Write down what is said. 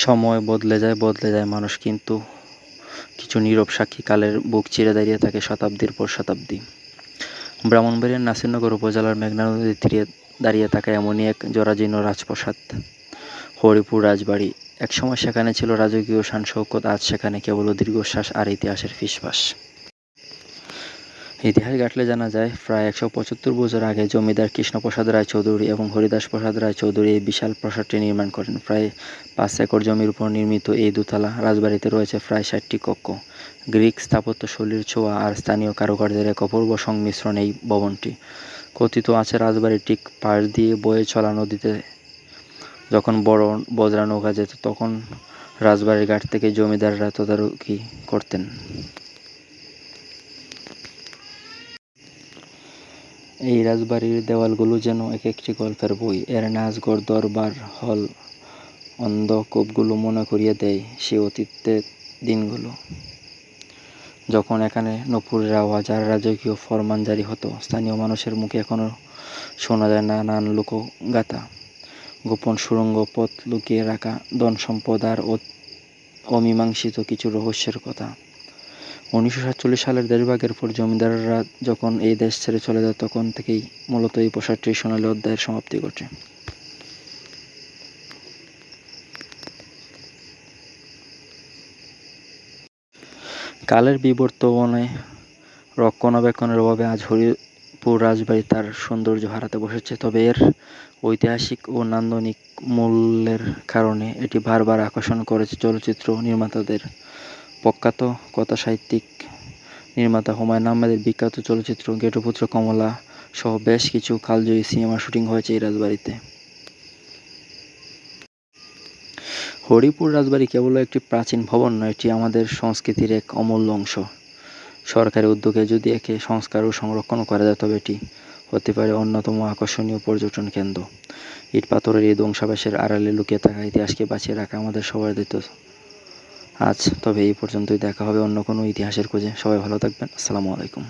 সময় বদলে যায় মানুষ, কিন্তু কিছু নীরব সাক্ষী কালের বুক চিরে দাঁড়িয়ে থাকে শতাব্দীর পর শতাব্দী। ব্রাহ্মণবাড়িয়ার নাসিরনগর উপজেলার মেঘনা নদীর তীরে দাঁড়িয়ে থাকা এমনই এক জরাজীর্ণ রাজপ্রাসাদ হরিপুর রাজবাড়ি। একসময় সেখানে ছিল রাজকীয় শান-শৌকত, আজ সেখানে কেবল দীর্ঘশ্বাস আর ইতিহাসের ফিসফাস। ইতিহাস ঘাঁটলে জানা যায়, প্রায় ১৭৫ বছর আগে জমিদার কৃষ্ণপ্রসাদ রায়চৌধুরী এবং হরিদাস প্রসাদ রায়চৌধুরী এই বিশাল প্রাসাদটি নির্মাণ করেন। প্রায় ৫ একর জমির উপর নির্মিত এই দোতলা রাজবাড়িতে রয়েছে প্রায় ৬০টি কক্ষ। গ্রিক স্থাপত্যশৈলীর ছোঁয়া আর স্থানীয় কারুকার্যের এক অপূর্ব সংমিশ্রণ এই ভবনটি। কথিত আছে, রাজবাড়ির ঠিক পাশ দিয়ে বয়ে চলা নদীতে যখন বড় বজরা নৌকা যেত, তখন রাজবাড়ির ঘাট থেকে জমিদাররা তদারকি করতেন। এই রাজবাড়ির দেওয়ালগুলো যেন এক একটি গল্পের বই। এর নাচঘর, দরবার হল, অন্ধকূপগুলো মনে করিয়ে দেয় সে অতীতের দিনগুলো, যখন এখানে নূপুরের আওয়াজ আর রাজকীয় ফরমান জারি হতো। স্থানীয় মানুষের মুখে এখনো শোনা যায় নানান লোকগাথা, গোপন সুড়ঙ্গ পথ, লুকিয়ে রাখা ধন-সম্পদ আর অমীমাংসিত কিছু রহস্যের কথা। ১৯৪৭ সালের দেশভাগের পর জমিদাররা যখন এই দেশ ছেড়ে চলে যায়, তখন থেকেই মূলত এই প্রাসাদটির সোনালী অধ্যায়ের সমাপ্তি ঘটে। কালের বিবর্তনে, রক্ষণাবেক্ষণের অভাবে আজ হরিপুর রাজবাড়ি তার সৌন্দর্য হারাতে বসেছে। তবে এর ঐতিহাসিক ও নান্দনিক মূল্যের কারণে এটি বারবার আকর্ষণ করেছে চলচ্চিত্র নির্মাতাদের। প্রখ্যাত কথাসাহিত্যিক নির্মাতা হুমায়ূন আহমেদের বিখ্যাত চলচ্চিত্র ঘেটুপুত্র কমলা সহ বেশ কিছু কালজয়ী সিনেমার শুটিং হয়েছে এই রাজবাড়িতে। হরিপুর রাজবাড়ি কেবল একটি প্রাচীন ভবন নয়, এটি আমাদের সংস্কৃতির এক অমূল্য অংশ। সরকারি উদ্যোগে যদি একে সংস্কার ও সংরক্ষণ করা যায়, তবে এটি হতে পারে অন্যতম আকর্ষণীয় পর্যটন কেন্দ্র। ইট পাথরের এই ধ্বংসাবশেষের আড়ালে লুকিয়ে থাকা ইতিহাসকে বাঁচিয়ে রাখা আমাদের সবার দায়িত্ব। আজ তবে এই পর্যন্তই, দেখা হবে অন্য কোনো ইতিহাসের খোঁজে। সবাই ভালো থাকবেন। আসসালামু আলাইকুম।